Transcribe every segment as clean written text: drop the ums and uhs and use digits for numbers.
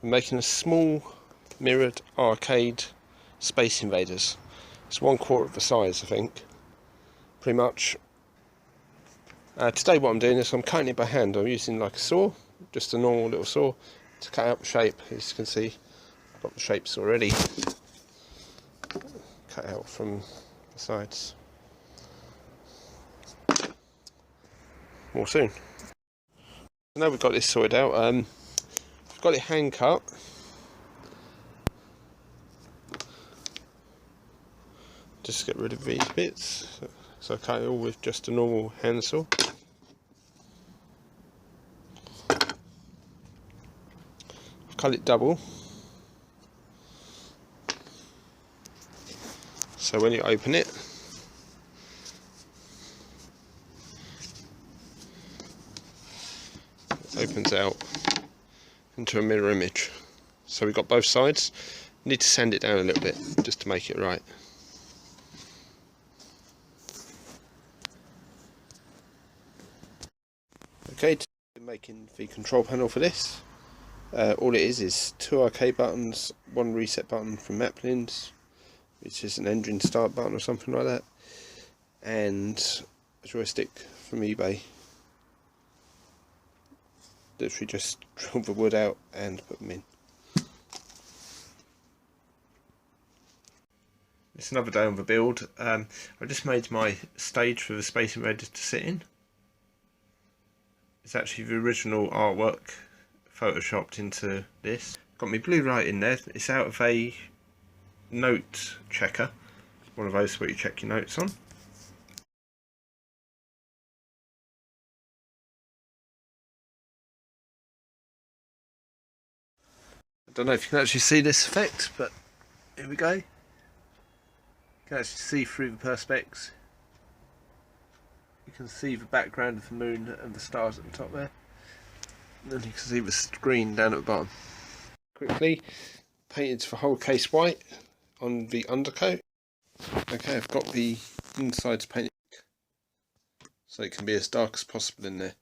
I'm making a small mirrored arcade Space Invaders. It's 1/4 of the size, I think, pretty much. Today what I'm doing is I'm cutting it by hand. I'm using like a saw, just a normal little saw, to cut out the shape. As you can see, I've got the shapes already cut out from the sides. More soon. Now we've got this sorted out, I've got it hand cut. Just get rid of these bits. So I cut it all with just a normal hand saw. I've cut it double. So when you open it, it opens out into a mirror image. So we've got both sides. Need to sand it down a little bit just to make it right. Okay, making the control panel for this. All it is 2 arcade buttons, 1 reset button from Maplin's, which is an engine start button or something like that, and a joystick from eBay. Literally just drill the wood out and put them in. It's another day on the build. I just made my stage for the Space Invaders to sit in. It's actually the original artwork photoshopped into this. Got my blue light in there. It's out of a note checker, one of those where you check your notes on. I don't know if you can actually see this effect, but here we go. You can actually see through the perspex. You can see the background of the moon and the stars at the top there. And then you can see the screen down at the bottom. Quickly, painted the whole case white on the undercoat. Okay, I've got the insides painted so it can be as dark as possible in there.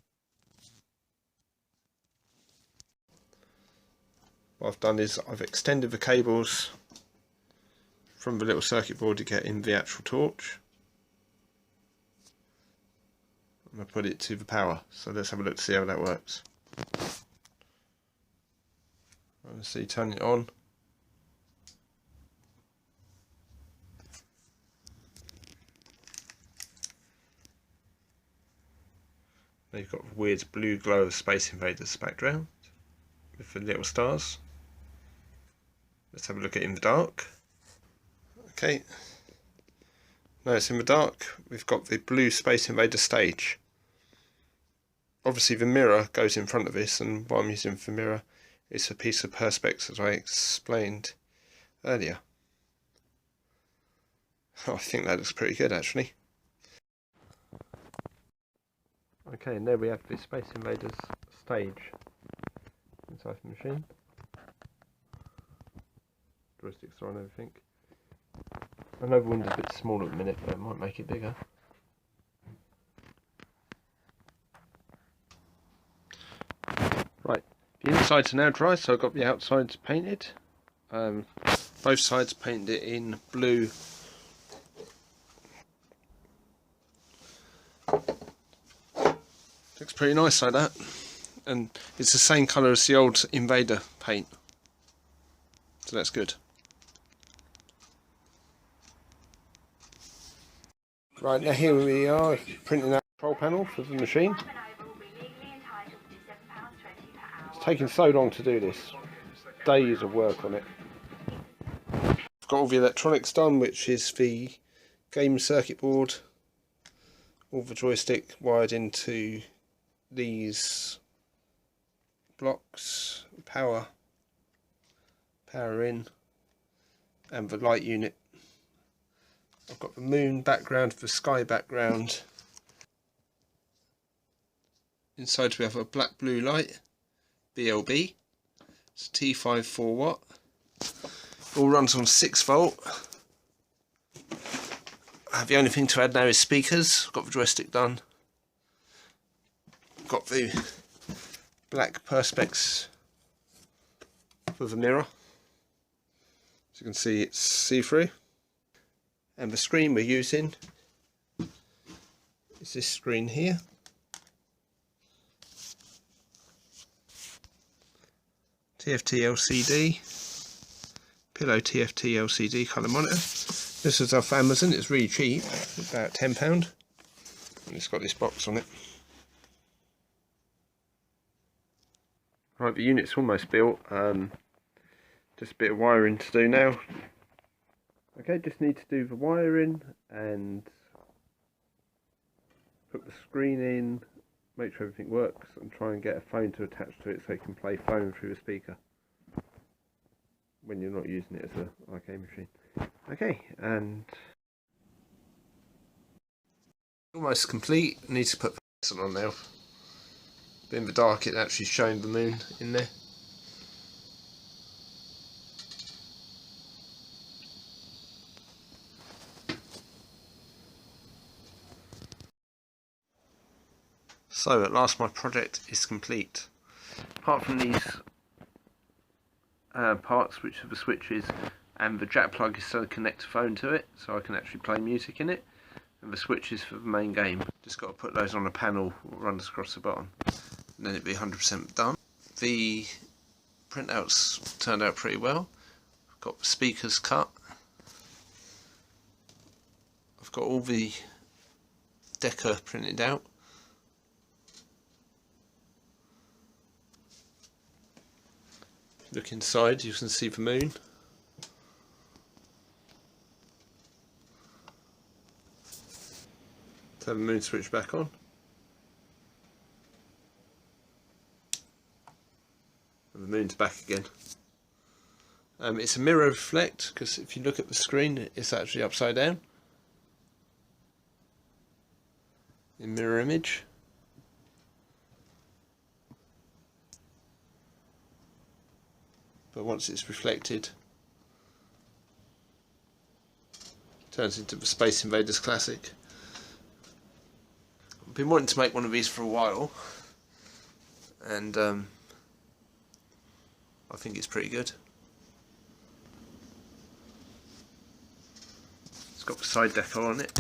What I've done is I've extended the cables from the little circuit board to get in the actual torch. I'm going to put it to the power, so let's have a look to see how that works. See, turn it on. Now you've got a weird blue glow of Space Invaders background with the little stars. Let's have a look at in the dark. Okay, now it's in the dark. We've got the blue Space Invader stage. Obviously the mirror goes in front of this, and what I'm using for mirror is a piece of perspex, as I explained earlier. Oh, I think that looks pretty good actually. Okay, and there we have the Space Invaders stage inside the machine. Joysticks are on everything. I know the window's a bit small at the minute, but it might make it bigger. Right, the insides are now dry, so I've got the outsides painted. Both sides painted it in blue. Looks pretty nice like that, and it's the same colour as the old Invader paint, so that's good. Right, now here we are printing out the control panel for the machine. It's taken so long to do this, it's days of work on it. I've got all the electronics done, which is the game circuit board, all the joystick wired into these blocks, power in, and the light unit. I've got the moon background, the sky background. Inside we have a black blue light, BLB. It's T5 4 watt. All runs on 6 volt. The only thing to add now is speakers. Got the joystick done. Got the black perspex top of the mirror. As you can see, it's see-through. And the screen we're using is this screen here. TFT LCD, Pillow TFT LCD colour monitor. This is off Amazon, it's really cheap, about £10. And it's got this box on it. Right, the unit's almost built, just a bit of wiring to do now. Okay, just need to do the wiring and put the screen in, make sure everything works, and try and get a phone to attach to it so you can play phone through the speaker when you're not using it as an arcade machine. Okay, and almost complete. I need to put the on now. But in the dark, it actually showing the moon in there. So at last my project is complete. Apart from these parts, which are the switches, and the jack plug is so I connect a phone to it, so I can actually play music in it, and the switches for the main game. Just got to put those on a panel that runs across the bottom, and then it'll be 100% done. The printouts turned out pretty well. I've got the speakers cut. I've got all the Decker printed out. Look inside, you can see the moon. Turn the moon switch back on. And the moon's back again. It's a mirror reflect, because if you look at the screen, it's actually upside down. In mirror image. But once it's reflected, it turns into the Space Invaders classic. I've been wanting to make one of these for a while, and I think it's pretty good. It's got the side decal on it.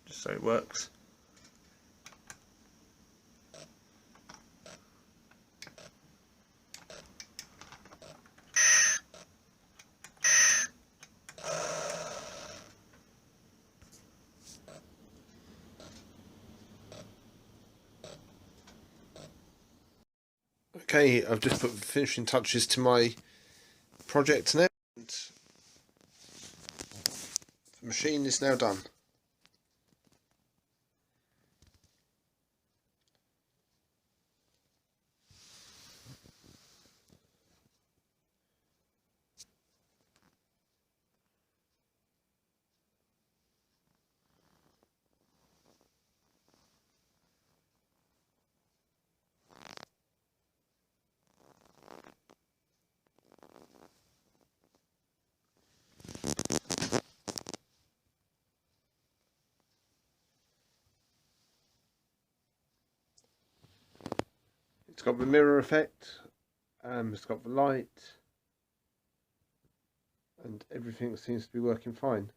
Just so it works. Okay, I've just put the finishing touches to my project now, and the machine is now done. It's got the mirror effect, it's got the light, and everything seems to be working fine.